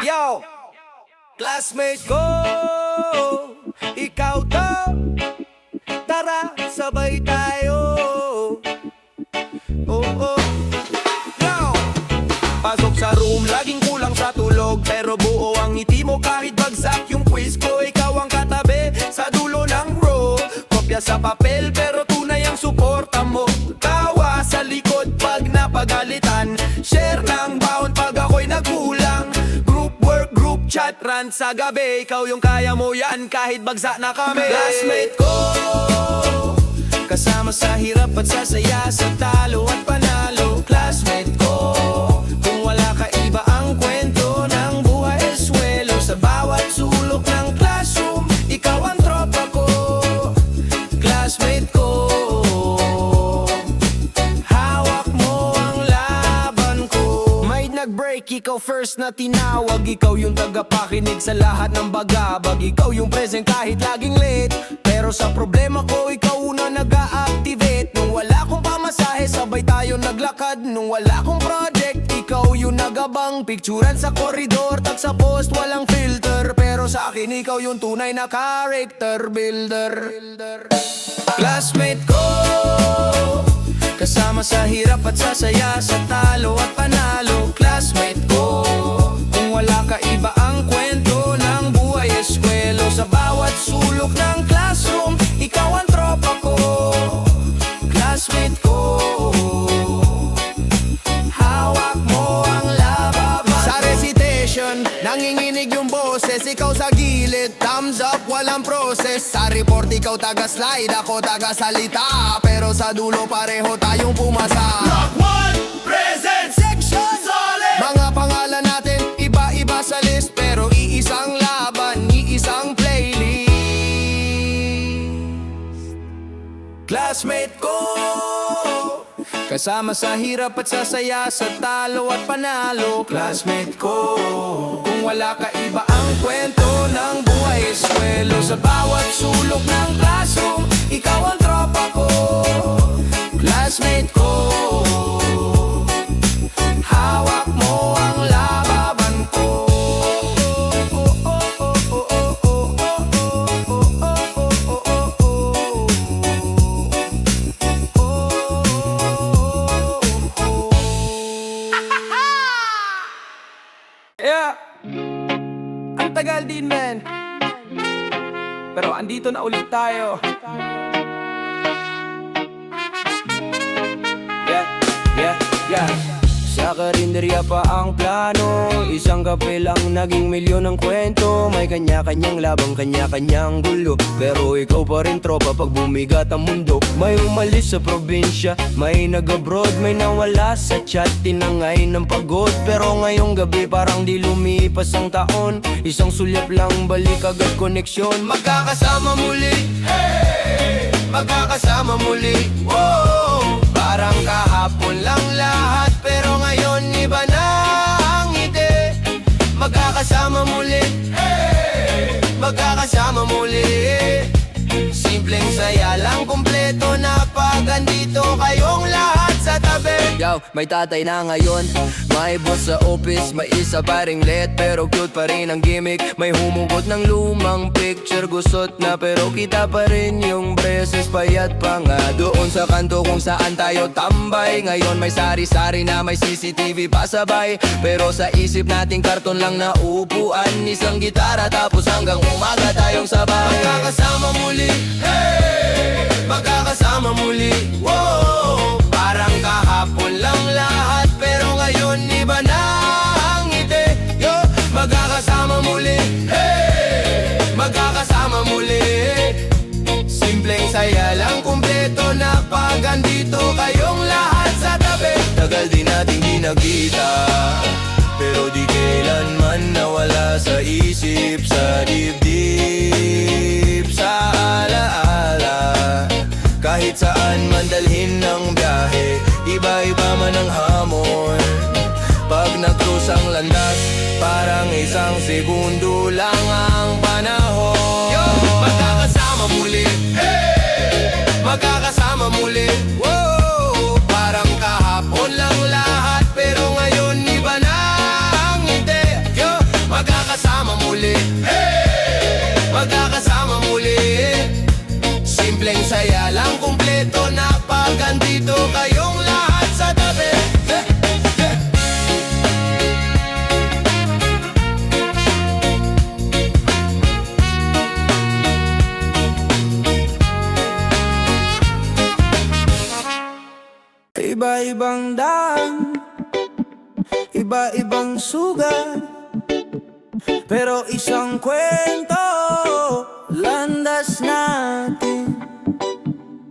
Yo! Classmate ko, ikaw to. Tara, sabay tayo. Oh, oh. Yo! Pasok sa room, laging kulang sa tulog. Pero buo ang ngiti mo kahit bagsak yung quiz ko. Ikaw ang katabi sa dulo ng row. Kopya sa papel pero tunay ang suporta mo. Tawa sa likod pag napagalitan. Share ng baon pag ako'y nagkulang. Group work, group chat, rant sa gabi. Ikaw yung kaya mo yan kahit bagsak na kami. Classmate ko, kasama sa hirap at sa saya, sa talo at panalo. Classmate ko, kung wala ka iba ang kwento ng buhay eskwelo. Sa bawat sulok ng classroom, ikaw ang tropa ko. Classmate ko, hawak mo ang laban ko. May nag-break, ikaw first na tinawag. Ikaw yung tagapakinig sa lahat ng bagabag. Ikaw yung present kahit laging late. Pero sa problema ko, ikaw una nag-a-activate. Nung wala akong pamasahe, sabay tayo naglakad. Nung wala akong project, ikaw yung nagabang. Picturan sa koridor, tag sa post, walang filter. Pero sa akin, ikaw yung tunay na character builder. Classmate ko, kasama sa hirap at sa saya, sa talo at panalo. Classmate ko, kung wala ka iba ang kwento ng buhay eskwelo. Sa bawat sulok ng classroom, ikaw ang tropa ko. Classmate ko, hawak mo ang lababan. Sa recitation, nanginginig yung boses. Ikaw sa gilid, thumbs up, walang process. Sa report, ikaw taga-slide, ako taga-salita. Pero sa dulo, pareho tayong pumasa. Rock 1, present, Section, solid. mga pangalan natin, iba-iba sa list. Pero iisang laban, iisang playlist. Classmate ko, kasama sa hirap at sa saya, sa talo at panalo. Classmate ko, kung wala ka iba ang kwento ng buhay eskwelo. Sa bawat sulok ng classroom, ikaw ang tropa ko. Classmate ko, hawak mo ang lababan ko. Yeah, ang tagal din, man. Pero andito na ulit tayo. Yeah. Sa karinderya pa ang plano. Isang kape lang naging milyon ang kwento. May kanya-kanyang labang, kanya-kanyang gulo. Pero ikaw pa rin tropa pag bumigat ang mundo. May umalis sa probinsya, may nag-abroad, may nawala sa chat, tinangay ng pagod. Pero ngayong gabi parang di lumipas ang taon. Isang sulyap lang, balik agad koneksyon. Magkakasama muli, hey! Magkakasama muli, wow! Parang kahapon lang lahat, pero ngayon iba na ang ngiti. Magkakasama muli, hey! Magkakasama muli. Simpleng saya lang, kumpleto na pag andito kayong lahat sa tabi. Yo, may tatay na ngayon, may boss sa office, may isa pa ring let, pero cute pa rin ang gimmick. May humugot ng lumang picture, gusot na pero kita pa rin yung braces. Payat pa nga doon sa kanto kung saan tayo tambay. Ngayon may sari-sari na may CCTV pasabay. Pero sa isip nating karton lang na upuan, isang gitara tapos hanggang umaga tayong sabay. Magkakasama muli, hey! Magkakasama muli, wow! Parang kahapon lang lahat, pero ngayon iba na ang ngiti. Yo, magkakasama muli, hey! Magkakasama muli. Simpleng saya lang, kumpleto na pag andito kayong lahat sa tabi. Tagal din nating di nagkita, pero di kailanman nawala sa isip, sa dibdib, sa alaala. Kahit saan man dalhin ng biyahe, iba-iba man ang hamon. Pag nag-cruise ang landas, parang isang segundo lang ang panahon. Yo, magkakasama muli, hey! Magkakasama muli, wow! Parang kahapon lang lahat, pero ngayon iba na ang ngiti. Yo, Iba-ibang daan, iba-ibang sugat, pero isang kwento, landas natin.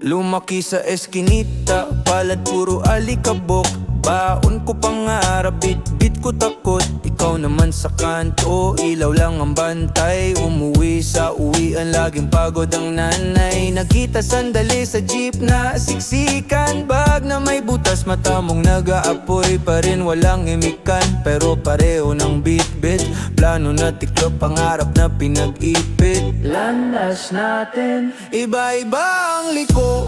Lumaki sa eskinita, palad puro alikabok. Baon ko pangarap, bit-bit ko takot. Ikaw naman sa kanto, ilaw lang ang bantay. Umuwi sa uwian, laging pagod ang nanay. Nakita sandali sa jeep na siksikan, bag na may butas, mata mong nag-aapoy pa rin, walang imikan. Pero pareho ng bit-bit, plano na tiklop, pangarap na pinag-ipit. Landas natin, iba-iba ang liko,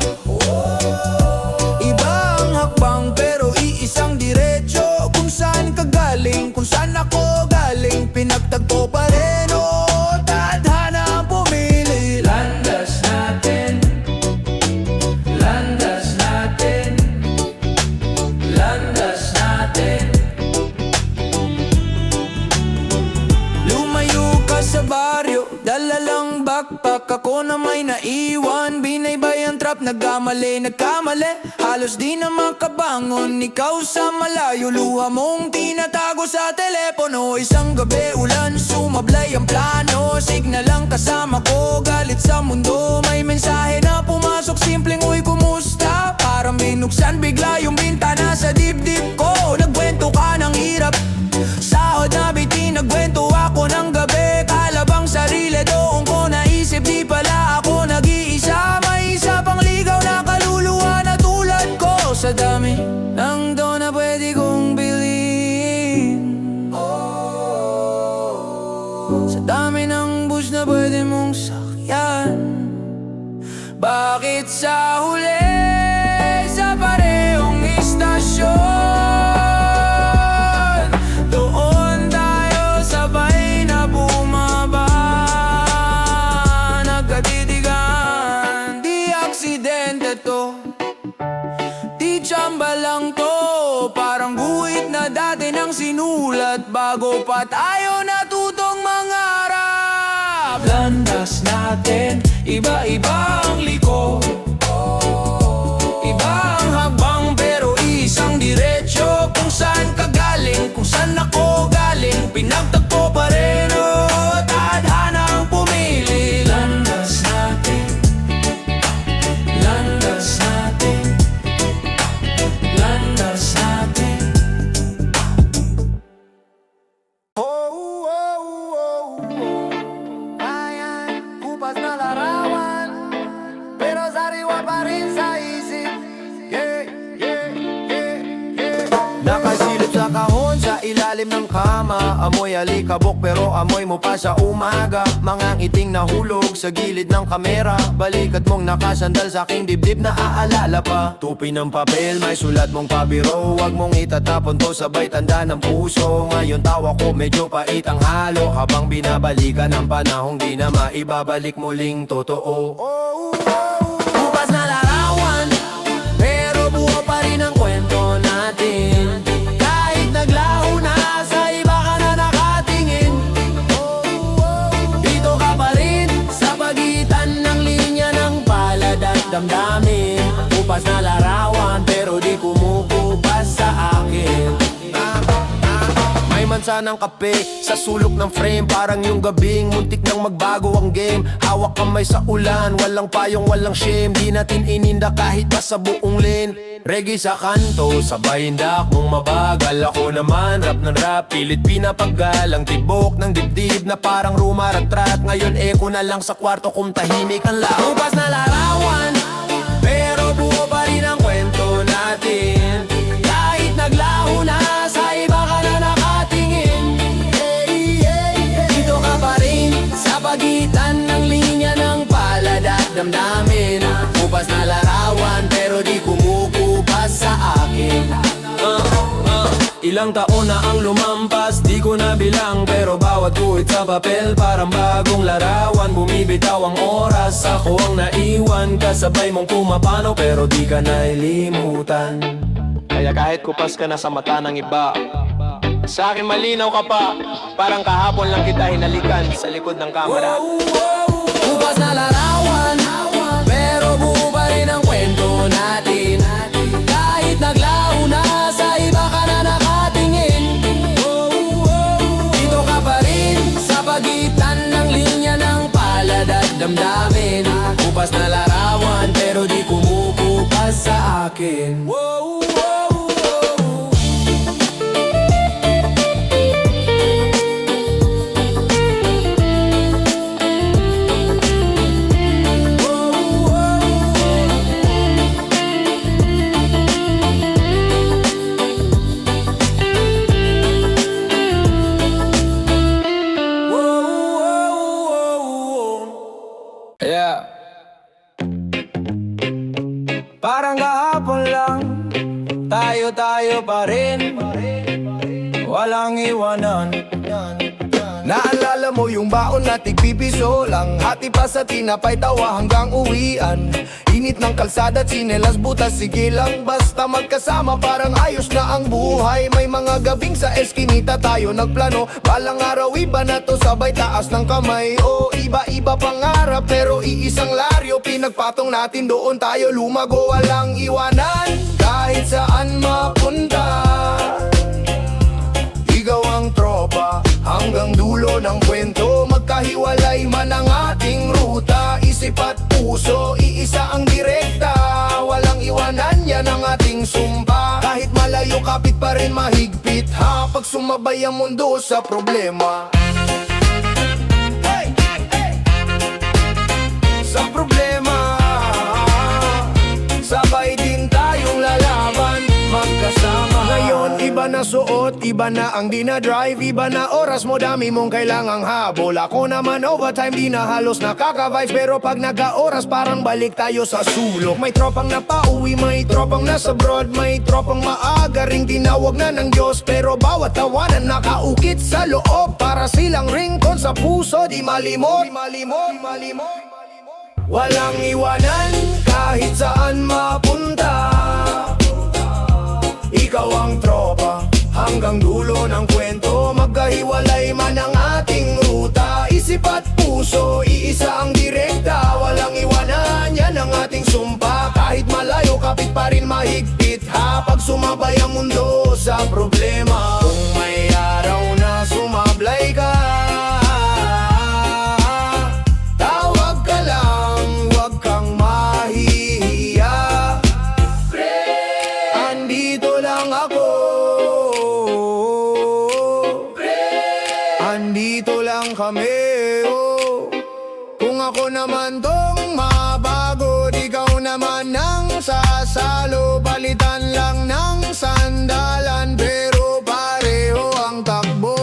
ibang hakbang pero iisang diretso. Kung saan ka galing, kung saan ako galing, pinagtagpo pa rin, oh, tadhana ang pumili. Landas natin, landas natin, landas natin. Lumayo ka sa baryo, dala lang backpack, ako na may naiwan. Binaybay ang trap, nagkamali, halos di na makabangon. Ikaw sa malayo, luha mong tinatago sa telepono. Isang gabi, ulan, sumablay ang plano. Signal lang kasama ko, galit sa mundo. May mensahe na pumasok, simpleng uy, kumusta? Parang binuksan bigla yung bintana sa dibdib ko. Nagkwento ka ng hirap, sahod na biti, nagkwento ako ng gabi. Kalabang sarili, doon ko naisip, di pala ako nag-iisa. May isa pang ligaw na kaluluwa na tulad ko. Sa dami ng doon na pwede kong bilhin, sa dami ng bus na pwede mong sakyan, bakit sa huli, sa parehong istasyon, doon tayo sabay na bumaba, nagkatitigan? Di aksidente to, di tsamba lang to, parang guhit na dati nang sinulat bago pa tayo natutong mangarap. Landas natin, iba-iba ang liko, iba ang habang pero isang diretsyo. Kung saan ka galing, kung saan ako galing, pinagtagpo pa rin, oh, tadhana ang pumili. Landas natin, landas natin, landas natin. Oh, oh, oh, oh. Ayan, kupas na larawan, pero sariwa pa rin sa isip. Yeah, yeah, yeah, yeah. Nakasilip sa kahon sa ilalim ng kama, amoy alikabok pero amoy mo pa sa umaga. Mga ngiting nahulog sa gilid ng kamera, balikat mong nakasandal sa aking dibdib na aalala pa. Tupi ng papel, may sulat mong pabiro, wag mong itatapon to, sabay tanda ng puso. Ngayon tawa ko medyo pait ang halo, habang binabalikan ang panahong di na maibabalik muling totoo. Bukas na larawan, pero buo pa rin ang kwento natin. Kahit naglaho na, sa iba ka na nakatingin. Dito ka pa rin, sa pagitan ng linya ng palad at damdamin. Bukas na larawan, pero di kumukupas sa akin. May mansa ng kape sa sulok ng frame, parang yung gabing muntik nang magbago ang game. Hawak kamay sa ulan, walang payong, walang shame. Di natin ininda kahit pa sa buong lane. Reggae sa kanto, sabay hindak mong mabagal. Ako naman rap ng rap, pilit pinapagalang tibok ng dibdib na parang rumaratrat. Ngayon eko na lang sa kwarto kung tahimik ang lahat. Bukas na larawan, pero buo pa rin ang kwento natin. Kahit naglaho na, sa iba ka na nakatingin. Dito ka pa rin, sa pagitan ng linya ng palad at damdamin. Bukas na larawan, pero di kumukupas sa akin. Ilang taon na ang lumampas, di ko na bilang, pero bawat guhit sa papel parang bagong larawan. Bumibitaw ang oras, ako ang naiwan. Kasabay mong pumapano pero di ka nailimutan. Kaya kahit kupas ka na sa mata ng iba, sa akin malinaw ka pa. Parang kahapon lang kita hinalikan sa likod ng kamera. Kupas na larawan, pero buo pa rin ang kwento natin. Kahit naglaho na, kumukupas na larawan, pero di kumukupas sa akin. Wow, wow, wow. Yeah. Parang kahapon lang, tayo pa rin, walang iwanan. Naalala mo yung baon na tigpipiso lang, hati pa sa tinapay, tawa hanggang uwian. Init ng kalsada, tsinelas, butas, sige lang, basta magkasama parang ayos na ang buhay. May mga gabing sa eskinita tayo nagplano, balang araw iba na to, sabay taas ng kamay. O iba-iba pangarap pero iisang laryo, pinagpatong natin doon tayo lumago, walang iwanan kahit saan mapunta. Ikaw ang tropa, hanggang dulo ng kwento, magkahiwalay man ang ating ruta. Isip at puso, iisa ang direkta, walang iwanan, yan ang ating sumpa. Kahit malayo, kapit pa rin mahigpit ha, pag sumabay ang mundo sa problema. Hey, hey. Sa problema, sabay din tayong lalaban, magkasama. Ngayon iba na suot, iba na ang dinadrive, iba na oras mo, dami mong kailangang habol. Ako naman overtime, di na halos nakaka-vibes, pero pag nagka-oras parang balik tayo sa sulok. May tropang napauwi, may tropang nasa broad, may tropang maaga ring tinawag na ng Diyos, pero bawat tawanan nakaukit sa loob, para silang ringtone sa puso, di malimot. Walang iwanan kahit saan mapunta. Ikaw ang tropa, hanggang dulo ng kwento, magkahiwalay man ang ating ruta. Isip at puso, iisa ang direkta, walang iwanan, yan ang ating sumpa. Kahit malayo, kapit pa rin mahigpit ha, pag sumabay ang mundo sa problema. Kung may araw na sumablay ka, tawag ka lang, huwag kang mahihiya. Andito lang ako, andito lang kami, oh. Kung ako naman tong mabagod, ikaw naman ang sasalo, palitan lang ng sandalan, pero pareho ang takbo.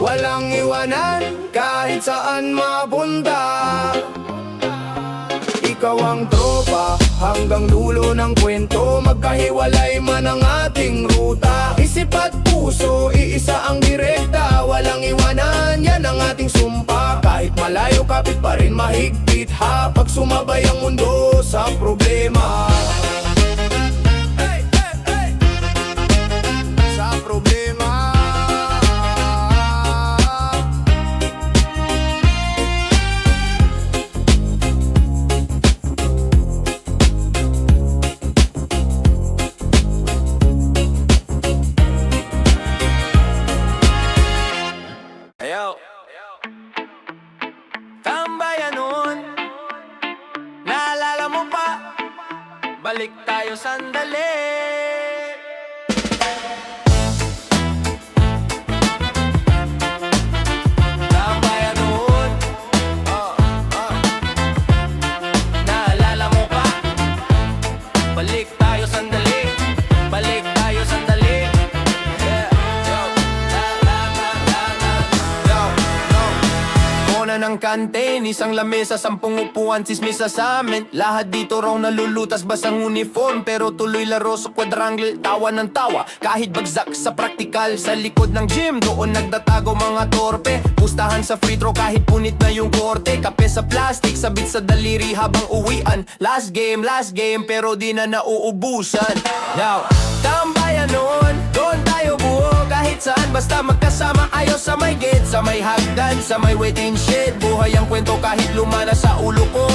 Walang iwanan kahit saan mapunta. Ikaw ang tropa, hanggang dulo ng kwento, magkahiwalay man ang ating ruta. Isip at puso, iisa ang direkta, walang iwanan, yan ang ating sumpa. Kahit malayo, kapit pa rin mahigpit ha, pag sumabay ang mundo sa problema. Hey, hey, hey. Sa problema. Ayo. Tambayan nun, naalala mo pa, balik tayo sandali. Tambayan nun, naalala mo pa, balik tayo sandali, balik tayo sandali. Ng kantin, isang lamesa, 10 upuan, sismisa sa amin. Lahat dito raw nalulutas, basang uniform, pero tuloy laro sa quadrangle, tawa ng tawa. Kahit bagsak sa praktikal, sa likod ng gym, doon nagtatago mga torpe. Pustahan sa free throw kahit punit na yung korte. Kape sa plastic, sabit sa daliri habang uwian. Last game, pero di na nauubusan. Now, tambayan noon, doon tayo buo, kahit saan basta magkasama, ayaw sa may gate, sa may hagdan, sa may waiting shed. Buhay ang kwento kahit lumana sa ulo ko.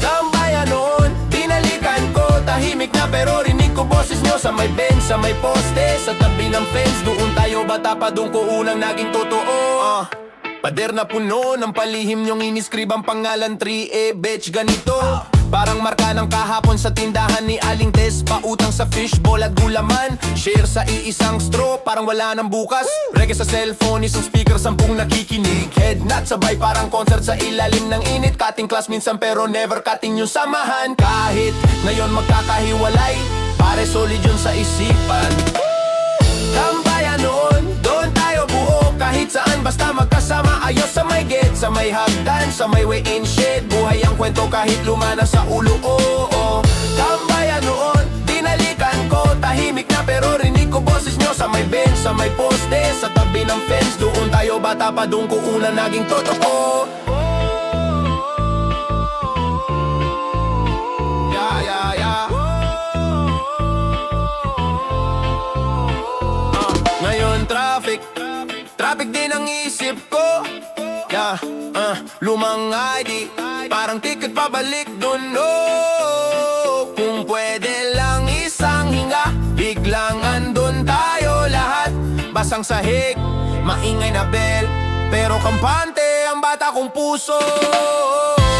Tambayan noon, binalikan ko, tahimik na pero rinig ko boses nyo sa may bench, sa may poste, sa tabi ng fence. Doon tayo bata pa, doon ko unang naging totoo. Pader na puno ng palihim niyong iniskribang pangalan 3A, bitch ganito. Parang marka ng kahapon sa tindahan ni Aling Tess. Pautang sa fishball at gulaman. Share sa iisang straw, parang wala nang bukas. Reggae sa cellphone, isang speaker, 10 nakikinig. Headnut sabay parang concert sa ilalim ng init. Cutting class minsan pero never cutting yung samahan. Kahit ngayon magkakahiwalay, pare solid yun sa isipan. Tambayan noon, doon tayo buo. Kahit saan basta magkasama, ayos sa may gate, sa may hagdan, sa may way in shade. Buhay ang kwento kahit lumana sa ulo, oo. Tambayan noon, dinalikan ko. Tahimik na pero rinig ko boses nyo. Sa may bench, sa may poste, sa tabi ng fence. Doon tayo bata pa, doon ko una naging totoo. Yeah, yeah, yeah. Ngayon traffic din ang isip ko. Yeah, lumang ID, parang ticket pabalik dun, no. Kung pwede lang isang hinga, biglang andun tayo lahat. Basang sahig, maingay na bell, pero kampante ang bata kong puso.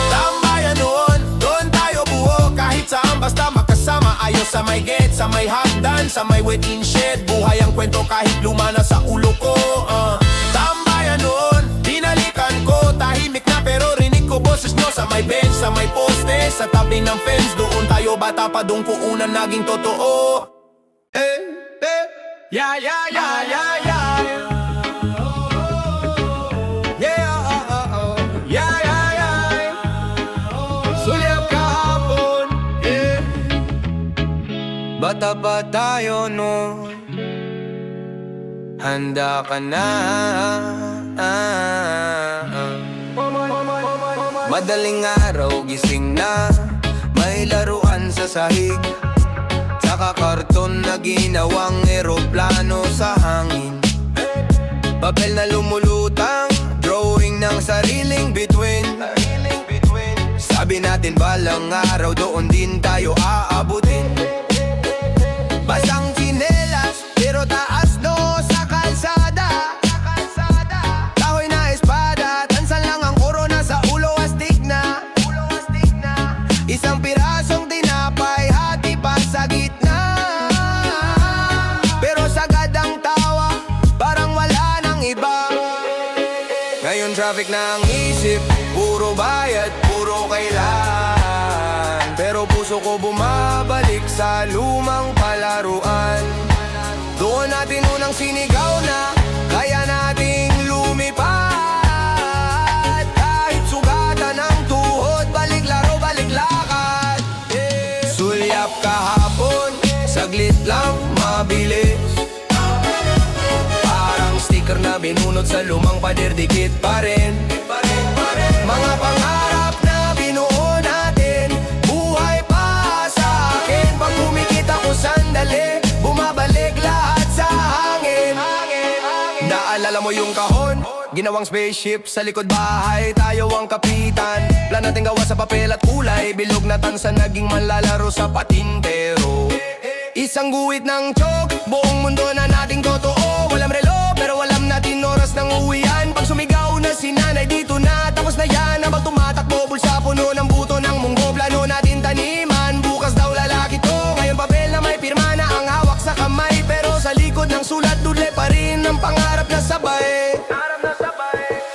Tambayan noon, doon tayo buo. Kahit saan basta magkasama, ayos sa may gate, sa may hagdan, sa may waiting shed. Buhay ang kwento kahit lumana sa ulo ko. Tambayan noon, dinalikan ko. Tahimik na pero rinig ko boses nyo. Sa may bench, sa may poste, sa tabi ng fence. Doon tayo bata pa, doon ko una naging totoo. Yeah, yeah, yeah, yeah, yeah. Yeah, yeah, yeah. Sulyap kahapon, yeah. Bata pa tayo noon, handa ka na. Madaling araw, gising na, may laruan sa sahig. Saka karton na ginawang eroplano sa hangin. Papel na lumulutang, drawing ng sariling bituin. Sabi natin balang araw doon din tayo aabutin. Basang tsinelas, pero taas no sa kalsada. Kahoy na espada, tansan lang ang korona sa ulo astig na. Isang pirasong tinapay, hati pa sa gitna. Pero sagad ang tawa, parang wala nang iba. Ngayon traffic na ang isip, puro bayad, puro kailan. Pero puso ko bumabalik sa lumang palaruan. Doon natin unang sinigaw na kaya nating lumipad. Kahit sugatan ng tuhod, balik laro, balik lakad, yeah. Sulyap kahapon, saglit lang mabilis. Parang sticker na binunot sa lumang pader, dikit pa rin. Mga pangarap na binuo natin, buhay pa sa akin. Pag kumikita ko sandali, bumabalik lahat sa hangin. Naalala mo yung kahon? Ginawang spaceship sa likod bahay, tayo ang kapitan. Plan natin gawa sa papel at kulay, bilog na tansa naging manlalaro sa patintero. Isang guhit ng tiyog, buong mundo na nating totoo. Walang relo, pero alam natin oras ng uwian. Pag sumigaw na si nanay, dito na, tapos na yan. Habang tumatakbo, bulsa puno ng buto ng munggo. Plano natin taniman, bukas daw lalaki to. Ngayon papel na may pirma na ang hawak sa kamay. Pero sa likod ng sulat, dudle pa rin ang pangarap na sabay.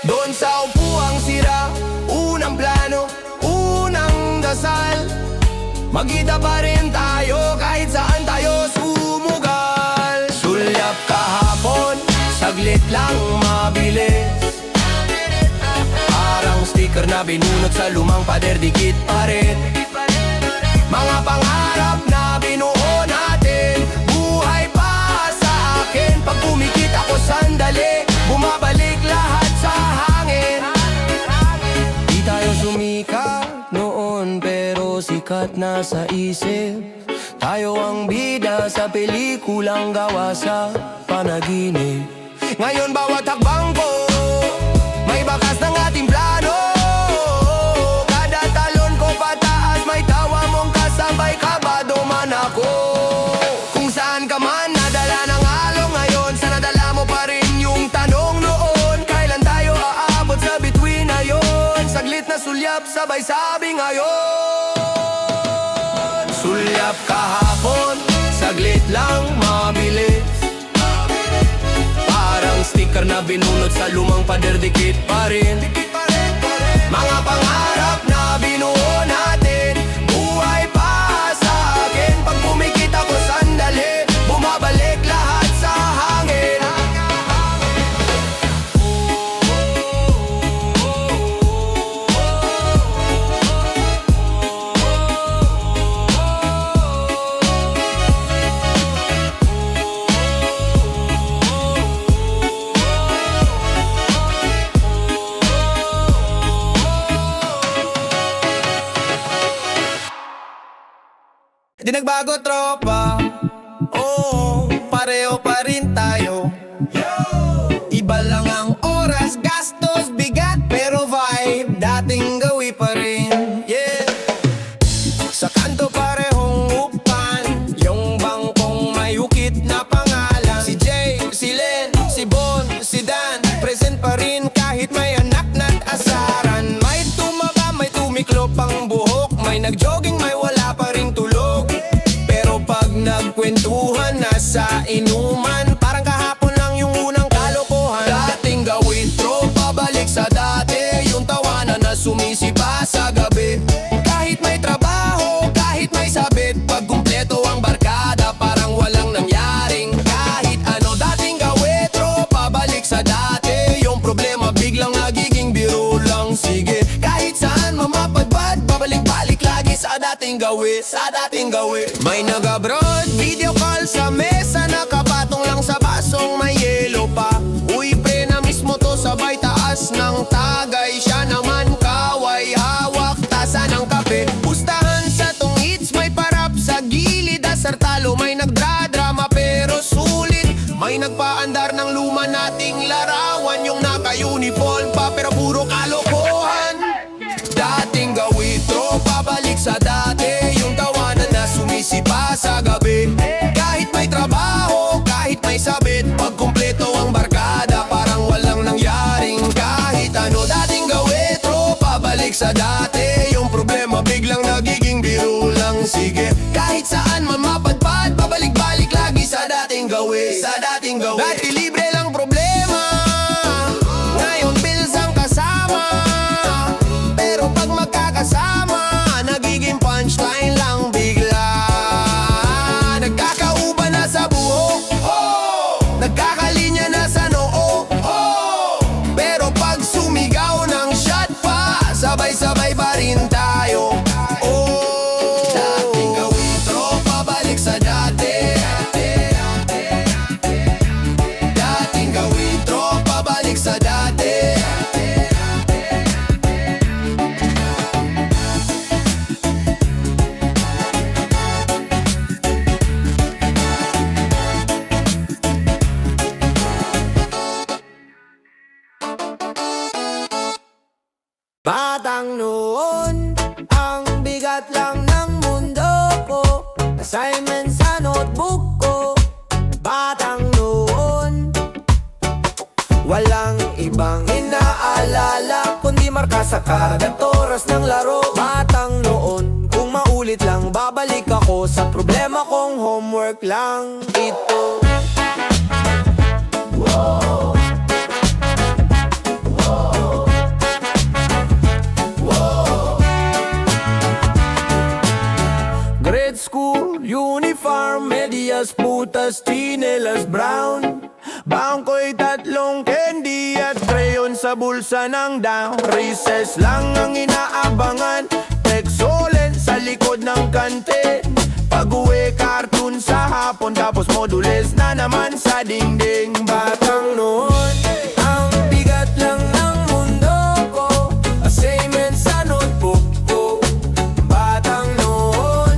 Doon sa upuang sira, unang plano, unang dasal. Magkita pa rin tayo kahit saan tayo sumugal. Sulyap kahapon, saglit lang mabilis. Parang sticker na binunot sa lumang pader, dikit pa rin. Mga pangarap na binuo natin, buhay pa sa akin. Pag pumikit ako sandali, bumabalik lahat sa hangin. Di tayo sumikat noon, pero sikat na sa isip. Tayo ang bida sa pelikulang gawa sa panaginip. Ngayon bawat hakbang ko, may bakas ng ating plano. Kada talon ko pataas, may tawa mong kasabay, kabado man ako. Kung saan ka man, nadala ng along ngayon. Sana dala mo pa rin yung tanong noon, kailan tayo aabot sulyap sabay sabi ngayon. Sulyap kahapon, saglit lang mabilis. Parang sticker na binunot sa lumang pader, dikit pa rin. Mga pangarap na binuo natin, buhay pa sa akin. Pag pumikit ako sandali, bumabalik lahat sa hangin. Di nagbago tropa, oo, pareho pa rin tayo. Iba lang ang oras, gastos, bigat, pero vibe dating gawi pa rin, yeah. Sa kanto parehong upan, yung bangkong may ukit na pangalan. Si Jay, si Len, si Bon, si Dan, present pa rin kahit may anak na't asaran. May tumaba, may tumiklop ang buhok, may nagjogging, may wala pa ring tulog. Pero pag nagkwentuhan na sa inuman, parang kahapon lang yung unang kalokohan. Dating gawin, tropa, balik sa dati, yung tawanan na sumisipa sa gabi. Kahit may trabaho, kahit may sabit, pag kumpleto ang barkada, parang walang nangyaring kahit ano. Dating gawin, tropa, balik sa dati, yung problema biglang nagiging biro lang. Sige, kahit saan mamapadpad, babalik-balik lagi sa dating gawi, sa dating gawi. May nag-abroad, video call sa mesa, nakapatong lang sa basong may yelo pa. Uy pre, na mismo to, sabay taas ng tagay. Siya naman kaway, hawak tasa ng kape. Pustahan sa tong hits, may parap sa gilid. Asar talo, may nagdradrama pero sulit. May nagpaandar ng luma nating larawan, yung naka-uniform pa pero puro kalokohan. Dating gawi, tropa, balik sa dati, yung tawanan na sumisipa sa gabi. Kahit may trabaho, kahit may sabit, pag kumpleto ang barkada, parang walang nangyaring kahit ano. Dating gawi, tropa, balik sa dati, yung problema biglang nagiging biro lang. Sige, kahit saan man mapadpad, babalik-balik lagi sa dating gawi, sa dating gawi. Dati libre lang problema, ngayon bills ang kasama. Pero pag magkakasama, nagiging punchline lang bigla. Nagkakauba na sa buhok, nagkakalinya na sa noo, pero pag sumigaw ng shot pa, sabay-sabay pa rin tayo. Dating gawin, tropa, balik sa dati. Dating gawin, tropa, balik sa dati. Batang noon, ang bigat lang ng mundo ko. Assignment sa notebook ko. Batang noon, walang ibang inaalala kundi marka sa kagat oras ng laro. Batang noon, kung maulit lang babalik ako sa problema kong homework lang ito. Grade school, uniform, medyas, putas, chinelas brown. Bangko'y tatlong candy at crayon sa bulsa ng down. Recess lang ang inaabangan, excellent sa likod ng kantin. Pag-uwi, cartoon sa hapon, tapos modules na naman sa dingding. Batang noon, ang bigat lang ng mundo ko. Assignment sa notebook ko. Batang noon,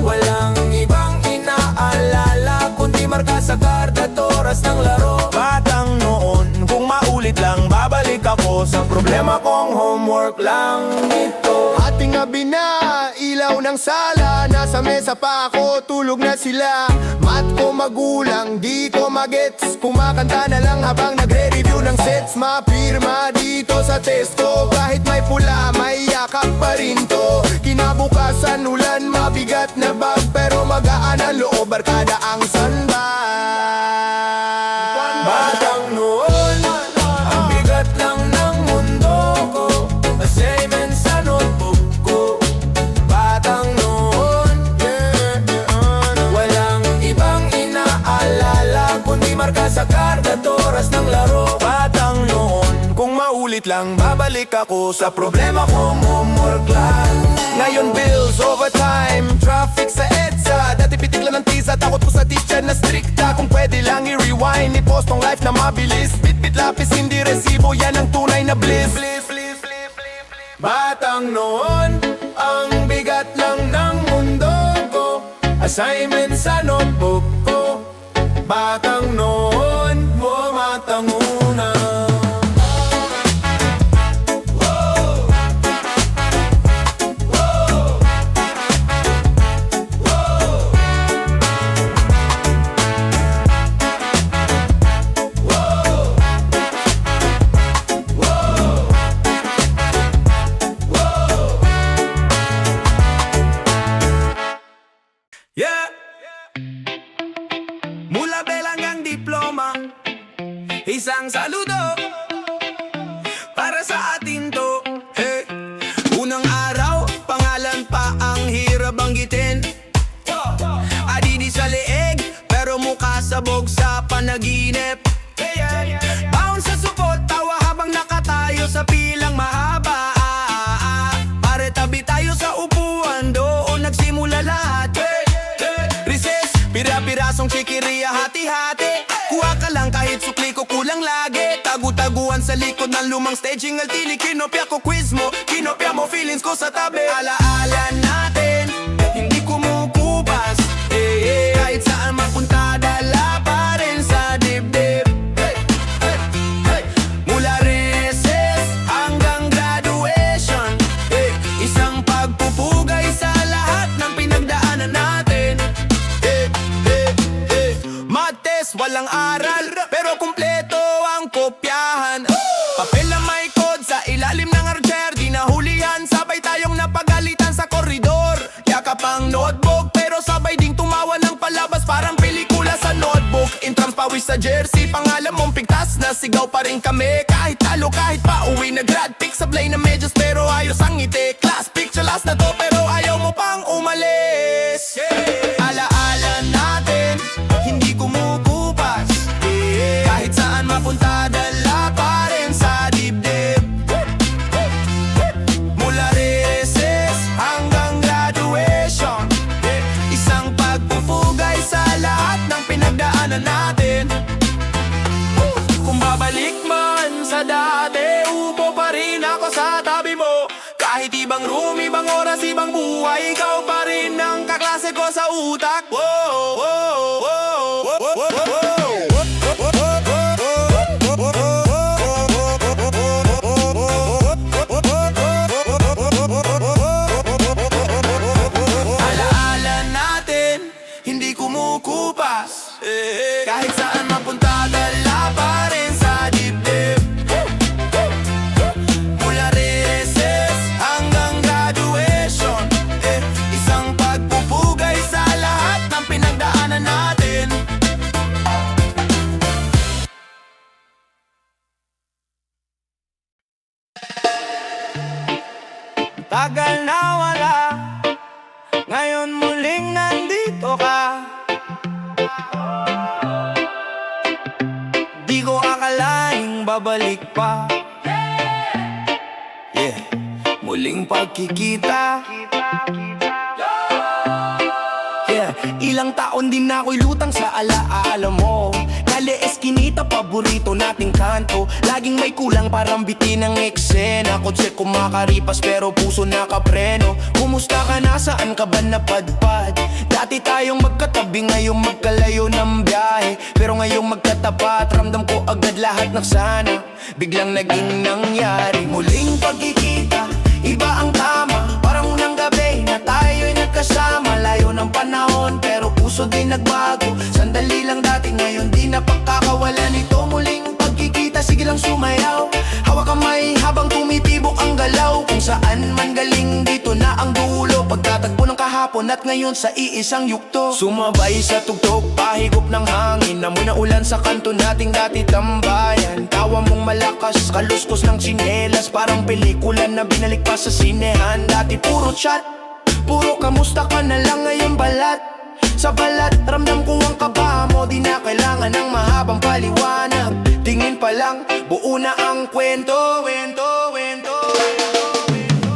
walang ibang inaalala kundi marka sa karta at oras ng laro. Batang noon, kung maulit lang babalik ako sa problema kong homework lang ito. Ating gabi na, ilaw ng sala, nasa mesa pa ako, tulog na sila. Mat ko magulang, di ko magets, kumakanta na lang habang nagre-review ng sets. Mapirma dito sa test ko, kahit may pula, may yakap pa rin to. Kinabukasan ulan, mabigat na bag, pero magaan ang loob, barkada ang sunbag. Batang noon, ang bigat lang ng mundo ko, assignment sa notebook ko. Batang noon, walang ibang inaalala kundi marka sa karta at oras ng laro. Batang noon, kung maulit lang babalik ako sa problema kong homework lang. Ngayon bills, overtime, traffic sa EDSA. Dati pitik lang ng tisa, takot ko sa teacher na stricta. Kung pwede lang i-rewind, i-post tong life na mabilis. Bit-bit lapis, hindi resibo, yan ang tunay na bliss. Batang noon, ang bigat lang ng mundo ko, assignment sa notebook ko. Batang noon, matanguna. Yeah! Mula belang ang diploma, isang saludo para sa atin to. Hey. Unang araw, pangalan pa ang hirap banggitin. Adidi sa leeg, pero mukha sabog sa panaginip. Baon sa supot, tawa habang nakatayo sa pilang mahaba. Pare tabi tayo sa upuan, doon nagsimula lahat. Recess, pira-pirasong chikiriya, hati-hati. Kuha ka lang kahit sukli ko kulang lagi. Tagu-taguan sa likod ng lumang staging altili. Kinopya ko quiz mo, kinopya mo feelings ko sa tabi. Alaala natin, hindi kumukupas. Kahit saan mapunta, dala pa rin sa dibdib. Mula recess hanggang graduation, isang pagpupugay sa lahat ng pinagdaanan natin. Math walang aral, pero kumpleto ang kopyahan. Papel na may code sa ilalim ng archer, di nahulihan, sabay tayong napagalitan sa koridor. Yakap ang notebook, pero sabay ding tumawa ng palabas, parang pelikula sa notebook. Intrams pawis sa jersey, pangalan mong pigtas, nasigaw pa rin kami. Kahit talo, kahit pa uwi na grad pick, sablay na medyas, pero ayos ang ngiti. Class picture last na to, pero ayaw mo pang umalis. Alaala natin, hindi kumukupas. Kahit saan mapunta, dala pa rin sa dibdib. Mula recess hanggang graduation, isang pagpupugay sa lahat ng pinagdaanan natin. Kung babalik man sa dati, upo pa rin ako sa tabi mo. Kahit ibang room, ibang oras, ibang buhay, ikaw pa rin ang kaklase ko sa utak. Whoa, whoa, whoa, whoa, whoa, whoa. Alaala natin, hindi kumukupas. Kahit saan mapunta, dala pa rin sa dibdib. Mula recess hanggang graduation, isang pagpupugay sa lahat ng pinagdaanan natin. Tagal na wala, ngayon muling nandito ka. Di ko akalaing babalik pa. Yeah, muling pagkikita. Yeah, ilang taon din ako'y lutang sa alaala mo. Kale eskinita, paborito nating kanto. Laging may kulang parang bitin ng eksena. Kotse kumakaripas pero puso nakapreno. Kumusta ka na? Saan ka ba napadpad? Dati tayong magkatabi, ngayong magkalayo ng biyahe. Pero ngayong magkatapat, ramdam ko agad lahat ng sana biglang naging nangyari. Muling pagkikita, iba ang tama. Parang unang gabi na tayo'y nagkasama. Layo ng panahon pero puso din nagbago. Sandali lang dati, ngayon di na pagkakawalan ito. Muling pagkikita, sige lang sumayaw. Hawak kamay habang tumitibok ang galaw. Kung saan man galing, dito na ang dulo. Pagtatagpo ng kahapon at ngayon sa iisang yugto. Sumabay sa tugtog, pahigop ng hangin. Amoy na ulan sa kanto nating dati tambayan. Tawa mong malakas, kaluskos ng tsinelas. Parang pelikula na binalik pa sa sinehan. Dati puro chat, puro kamusta ka na lang, ngayon balat. Sa balat, ramdam ko ang kaba mo. Di na kailangan ng mahabang paliwanag. Tingin pa lang, buo na ang kwento.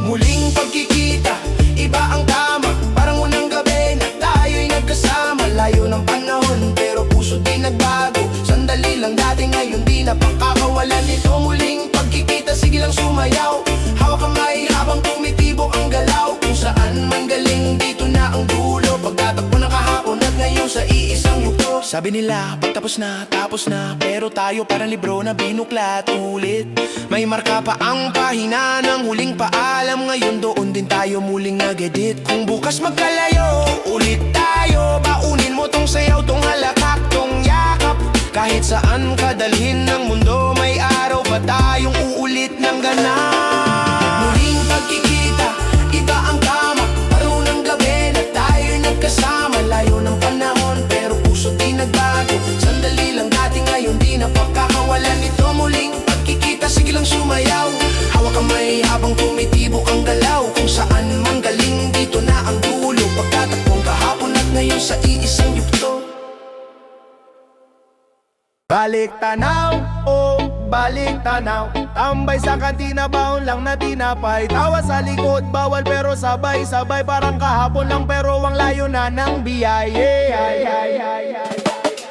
Muling pagkikita, iba ang tama. Parang unang gabi na tayo'y nagkasama. Layo ng panahon pero puso di nagbago. Sandali lang dati, ngayon di na pagkakawalan ito. Muling pagkikita, sige lang sumayaw. Hawak kamay habang tumitibok ang galaw. Kung saan man galing, dito na ang dulo. Pagtatagpo ng kahapon at ngayon sa iisang yugto. Sabi nila, pagtapos na, tapos na. Pero tayo parang libro na binuklat ulit. May marka pa ang pahina ng huling paalam. Ngayon doon din tayo muling nag-edit. Kung bukas magkalayo, ulit tayo. Baunin mo tong sayaw, tong halakak, tong yakap. Kahit saan ka dalhin ng mundo, may araw pa tayong uulit ng ganap. Muling pagkikita, iba ang tama. Parang unang gabi na tayo'y nagkasama. Layo ng panahon pero puso di nagbago. Sandali lang dati, ngayon di na pagkakawalan ito. Muling pagkikita, sige lang sumayaw. Hawak kamay habang tumitibok ang galaw. Kung saan man galing, dito na ang dulo. Pagtatagpong kahapon at ngayon sa iisang yugto. Balik tanaw, oh, balik tanaw. Tambay sa kantina, baon lang na tinapay. Tawa sa likod, bawal pero sabay-sabay. Parang kahapon lang pero ang layo na ng biyahe.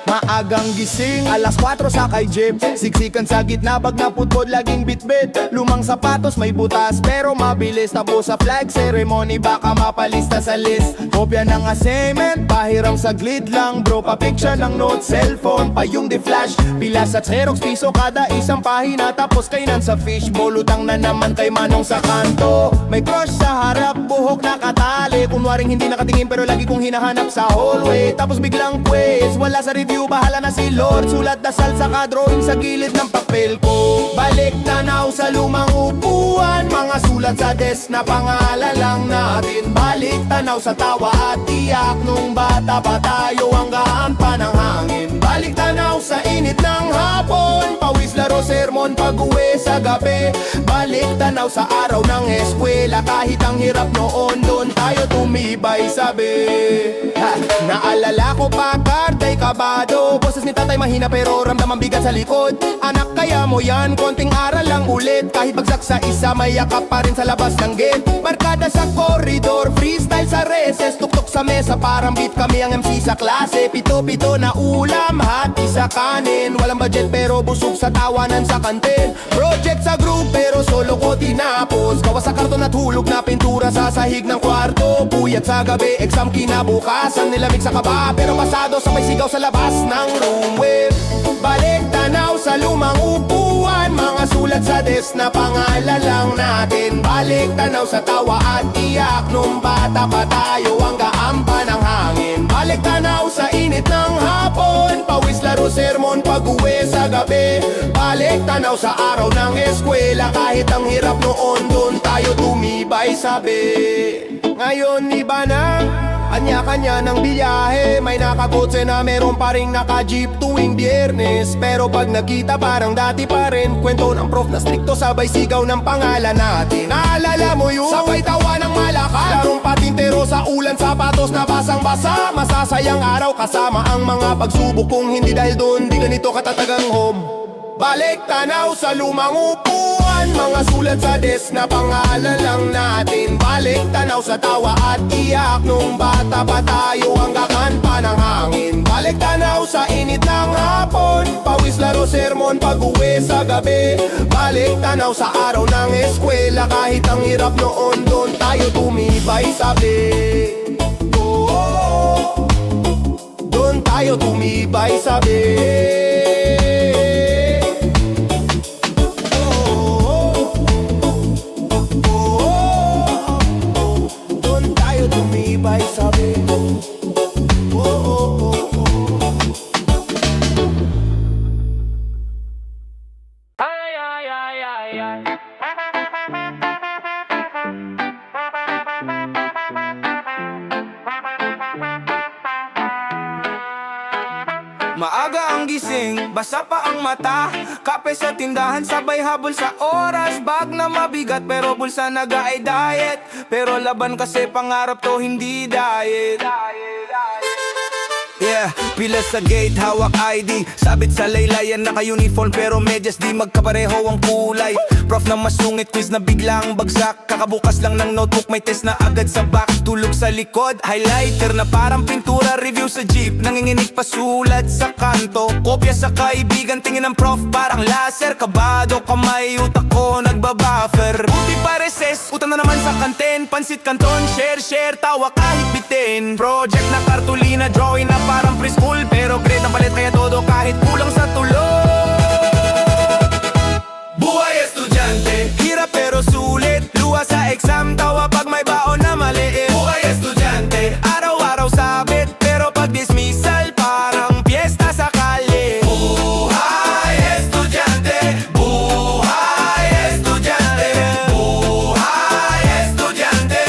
Maagang gising, alas 4 sakay jeep. Siksikan sa gitna, bag na putbod, laging bitbit. Lumang sapatos, may butas, pero mabilis. Tapos sa flag ceremony, baka mapalista sa list. Kopya ng assignment, pahiram saglit lang. Bro, pa-picture ng note, cellphone, pa yung di-flash. Pila sa Xerox, piso kada isang pahina. Tapos kainan sa fishbowl, utang na naman kay Manong sa kanto. May crush sa harap, buhok nakatali. Kunwaring hindi nakatingin pero lagi kong hinahanap sa hallway. Tapos biglang quiz, wala sa review, bahala na si Lord. Sulat dasal saka drawing sa gilid ng papel ko. Balik tanaw sa lumang upuan. Mga sulat sa desk na pangalan lang natin. Balik tanaw sa tawa at iyak. Nung bata pa tayo, hanggaan pa ng hangin. Balik tanaw sa init ng hapon. Pawis, laro, sermon, pag-uwi sa gabi. Balik tanaw sa araw ng eskwela. Kahit ang hirap noon, doon tayo tumibay sabi. Naalala ko pa, kartay kabado. Boses ni tatay mahina pero ramdam ang bigat sa likod. Anak, kaya mo yan, konting aral lang ulit. Kahit bagsak sa isa, may yakap pa rin sa labas ng gate. Barkada sa koridor, freestyle sa recess. Tuktok sa mesa, parang beat kami ang MC sa klase. Pito-pito na ulam, hati sa kanin. Walang budget pero busog sa tawanan sa kantin. Project sa group pero solo ko tinapos. Gawa sa karton at hulog na pintura sa sahig ng kwarto. Buyat sa gabi, exam kinabukasan. Nilamig sa kaba pero pasado, sabay sigaw sa labas ng room with. Balik tanaw sa lumang upuan. Mga sulat sa desk na pangalan lang natin. Balik tanaw sa tawa at iyak. Nung bata pa tayo, hanggaan pa ng hangin. Balik tanaw sa init ng hapon. Pawis, laro, sermon, pag-uwi sa gabi. Balik tanaw sa araw ng eskwela. Kahit ang hirap noon, doon tayo tumibay sabi. Ngayon iba na, kanya-kanya ng biyahe. May nakakotse na meron pa ring naka-jeep tuwing Biyernes. Pero pag nagkita parang dati pa rin. Kwento ng prof na stricto, sabay sigaw ng pangalan natin. Naalala mo yun? Sabay tawa ng malakas. Larong patintero sa ulan, sapatos na basang-basa. Masasayang araw kasama ang mga pagsubok. Kung hindi dahil doon, di ganito katatagang home. Balik tanaw sa lumang upuan. Mga sulat sa desk na pangalan lang natin. Balik tanaw sa tawa at iyak. Nung bata pa tayo, hanggaan pa ng hangin. Balik tanaw sa init ng hapon. Pawis, laro, sermon, pag-uwi sa gabi. Balik tanaw sa araw ng eskwela. Kahit ang hirap noon, doon tayo tumibay sabi. Oh, oh, oh. tayo tumibay sabi. Doon tayo tumibay sabi. Maaga ang gising, basa pa ang mata. Kape sa tindahan, sabay habol sa oras. Bag na mabigat pero bulsa nag-ay diet. Pero laban kasi pangarap to, hindi diet. Yeah, pila sa gate, hawak ID. Sabit sa laylayan, naka-uniform pero medyas di magkapareho ang kulay. Prof na masungit, quiz na biglang bagsak. Kakabukas lang ng notebook, may test na agad sa back. Tulog sa likod, highlighter na parang pintura. Review sa jeep, nanginginig pasulat sa kanto. Kopya sa kaibigan, tingin ng prof parang laser. Kabado, kamay, utak ko nagbabuffer. Buti pa recess, utang na naman sa kanten. Pansit kanton, share, tawa kahit bitin. Project na kartulina, drawing na parang preschool. Pero grade ang palit kaya todo kahit kulang sa tulog. Buhay estudyante, Hirap pero sulit, luha sa exam. Tawa pag may baon na maliit. buhay estudyante, Araw-araw sabit, pero pag dismissal parang piyesta sa kalye. buhay estudyante, buhay estudyante, buhay estudyante.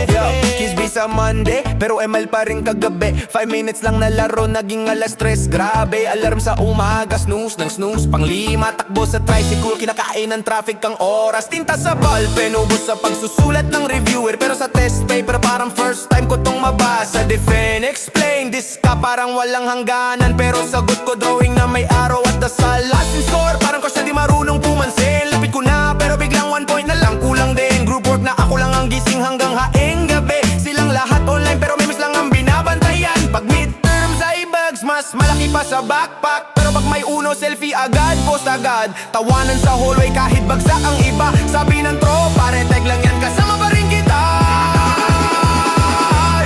Yo, Kisby sa Monday, pero ML pa rin kagabi. 5 minutes lang na laro, naging alas 3. Grabe, alarm sa umaga, snooze ng snooze. Pang-5, takbo sa tricycle, kinakain ng traffic ang oras. Tinta sa ballpen, ubos sa pagsusulat ng reviewer. Pero sa test paper, parang first time ko tong mabasa. Defend, explain, this ka parang walang hangganan. Pero sagot ko drawing na may araw at dasal. Last in score, parang ko siya di marunong pumansin. Lapit ko na, pero biglang 1 point na lang, kulang din. Group work na ako lang ang gising hanggang haing gabi. Silang lahat online, pero may miss lang ang binabantayan. Pag midterms ay bags, mas malaki pa sa backpack. Pero pag may uno, selfie agad, post agad. Tawanan sa hallway kahit bagsak ang iba. Sabi ng tropa, retag lang yan, kasama pa rin kita.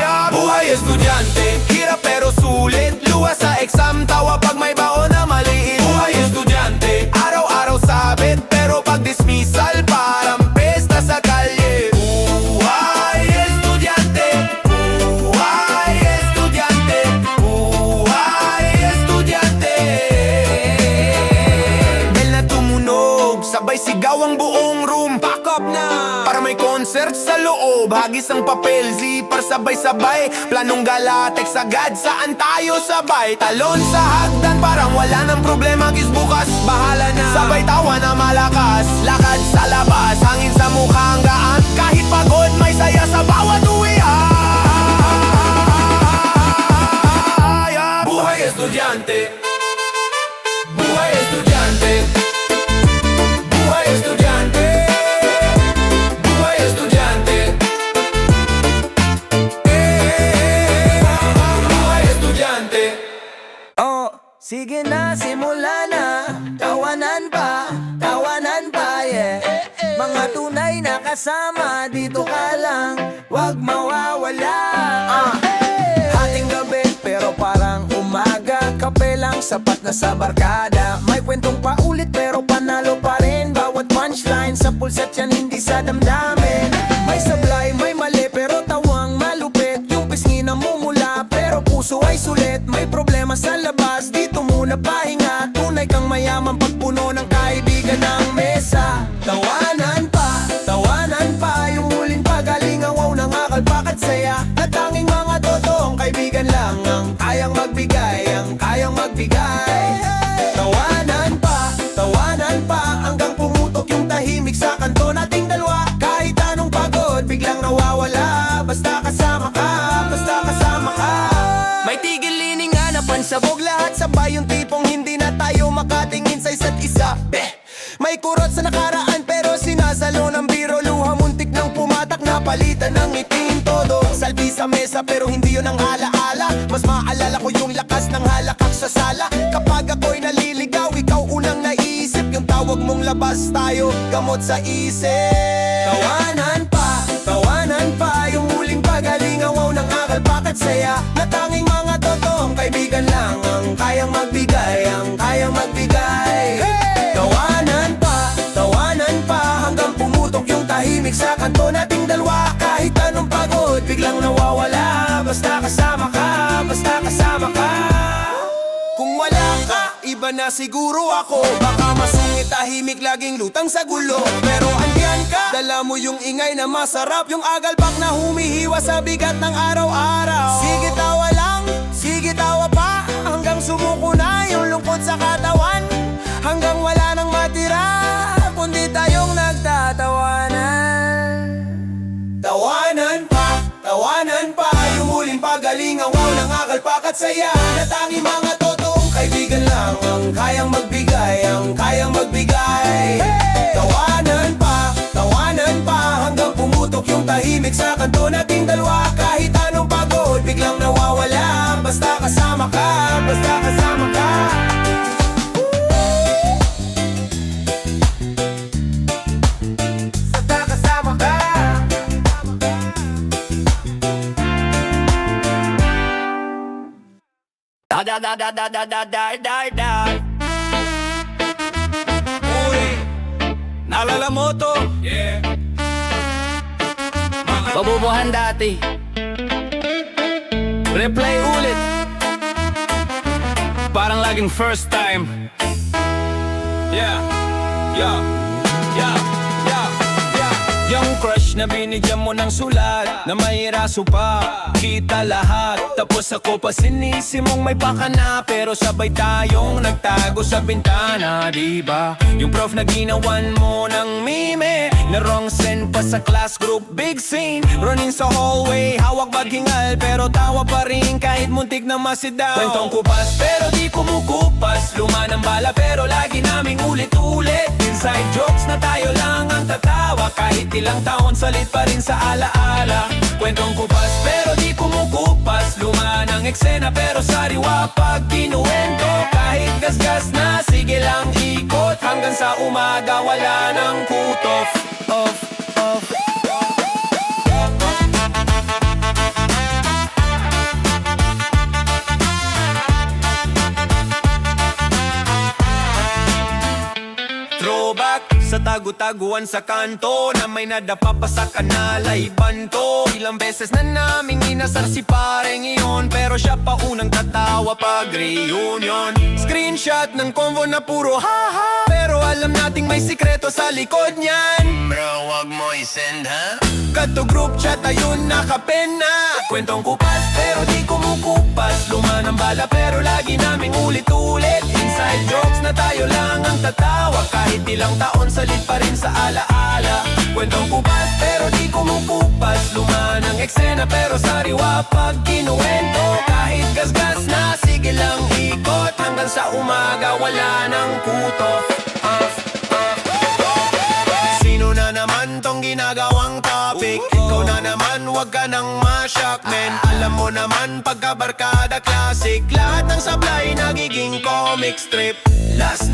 Yeah. buhay estudyante, Hirap pero sulit, luha sa exam. Tawa pag may baon na maliit. buhay estudyante, Araw-araw sabit, pero pag dismissal parang pesta sa kalye. buhay estudyante, Buhay estudyante, buhay estudyante. Bell na tumunog, sabay sigaw ang buong room. Pack up na, para may concert sa loob. Hagis ang papel, zipper sabay-sabay. Planong galatex agad, saan tayo sabay? Talon sa hagdan, parang wala nang problema. Kis bukas, bahala na. Sabay tawa na malakas, lakad sa labas. Hangin sa mukha ang gaan, kahit pagod may saya sa bawat uwian. buhay estudyante, buhay estudyante, buhay estudyante, buhay estudyante, buhay estudyante. Oh, sige na, simula na. Tawanan pa, yeah. Mga tunay na kasama, dito ka lang, wag mawawala. Hating gabi, pero parang umaga. Kape lang, sapat na sa barkada. May kwentong paulit, pero panalo pa rin. Bawat punchline sa pulsat yan, hindi sa damdamin. May sablay, may mali, pero tawang malupit. Yung pisngi na mumula, pero puso ay sulit. May problema sa labas, dito muna pahinga. Tunay kang mayaman pagpuno ng kaibigan ng mesa. Tawanan pa, yung muling pagalingaw. Wow, nangakalpak at saya. At tanging mga totoong kaibigan lang ang kayang magbigay. Tawanan pa, hanggang pumutok yung tahimik sa kanto nating dalawa. Kahit anong pagod, biglang nawawala. Basta kasama ka. May tigil liningan na pansabog, lahat sabay. Yung tipong hindi na tayo makatingin sa isa't isa. May kurot sa nakaraan pero sinasalo ng biro. Luha muntik ng pumatak, napalitan ng itim todo. Salbi sa mesa pero hindi yun ang alaala. Mas maalala ko yung lakas ng halakak sa sala. Kapag ako'y naliligaw, ikaw unang naisip. Yung tawag mong labas tayo, gamot sa isip. Tawanan pa, yung muling pagalingaw. Wow, nangakalpak at saya. Na tanging mga kaibigan lang ang kayang magbigay, ang kayang magbigay. Tawanan pa hanggang pumutok yung tahimik sa kanto nating dalawa. Kahit anong pagod biglang nawawala, basta kasama ka, basta kasama ka. Kung wala ka, iba na siguro ako. Baka masungit, tahimik, laging lutang sa gulo. Pero andiyan ka, dala mo yung ingay na masarap, yung agalpak na humihiwa sa bigat ng araw-araw. Sige tawa lang, sige tawa pa, hanggang sumuko na yung lungkot sa katawan. Hanggang wala nang matira, kundi tayong nagtatawanan. Tawanan pa, yung huling pagaling, ang wow ng agalpak at saya. Na tanging mga totoong kaibigan lang ang kayang magbigay, ang kayang magbigay. Tawanan pa hanggang pumutok yung tahimik sa kanto nating dalawa. Kahit anong pagod biglang nawawala, basta kasama ka, basta kasama ka. Basta kasama ka. Uy, naalala mo to? Yeah. Pabubuhan dati Replay ulit Parang laging first time. Yeah, yeah, yeah, yeah, yeah. Yung crush na binigyan mo ng sulat na may raso pa, kita lahat. Tapos ako pa sinisi mong may baka na, pero sabay tayong nagtago sa bintana, diba? Yung prof na ginawan mo ng meme, na wrong send pa sa class group, big scene. Running sa hallway, hawak maghingal, pero tawa pa rin kahit muntik na masidaw. Kwentong kupas pero di kumukupas, luma ng bala pero lagi naming ulit-ulit. Inside jokes na tayo lang ang tatawa, kahit ilang taon salit pa rin sa alaala. Kwentong kupas pero di kumukupas, luma ng eksena pero sariwa pag kinuwento. Kahit gasgas na, sige lang ikot, hanggang sa umaga wala ng cut-off. Off. Throwback sa tagu-taguan sa kanto, na may nadapa pa sa kanal ay banto. Ilang beses na naming inasar si pareng iyon, pero siya pa unang tatawa pag reunion. Screenshot ng convo na puro haha, pero alam nating may sikreto sa likod niyan. Bro, wag mo i-send ha? Kato group chat ayun nakapena. Kwentong kupas pero di kumukupas, luma ng bala pero lagi naming ulit-ulit. Inside jokes na tayo lang ang tatawa, kahit ilang taon salit pa rin sa alaala. Kwentong kupas pero di kumukupas, luma ng eksena pero sariwa pag kinuwento. Kahit gasgas na, sige lang ikot, hanggang sa umaga wala ng cut-off. Sino na naman tong ginagawang topic? Ikaw na naman, wag ka nang ma-shock, men. Alam mo naman, pagkabarkada classic, lahat ng sablay nagiging comic strip. Last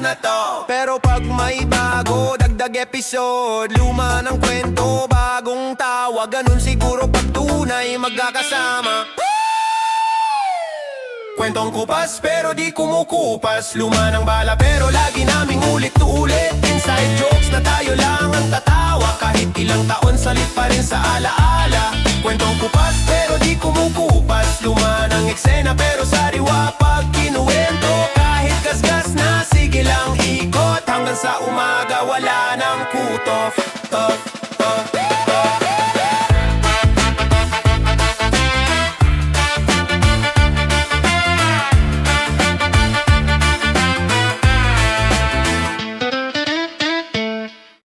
na to, pero pag may bago, dagdag episode. Luma ng kwento, bagong tawa, ganun siguro pag tunay magkakasama. Kwentong kupas pero di kumukupas, luma ng bala pero lagi naming ulit-ulit. Inside jokes na tayo lang ang tatawa, kahit ilang taon salit pa rin sa alaala. Kwentong kupas pero di kumukupas, luma ng eksena pero sariwa pag kinuwento. Kahit gasgas na, sige lang ikot, hanggang sa umaga wala ng cut-off.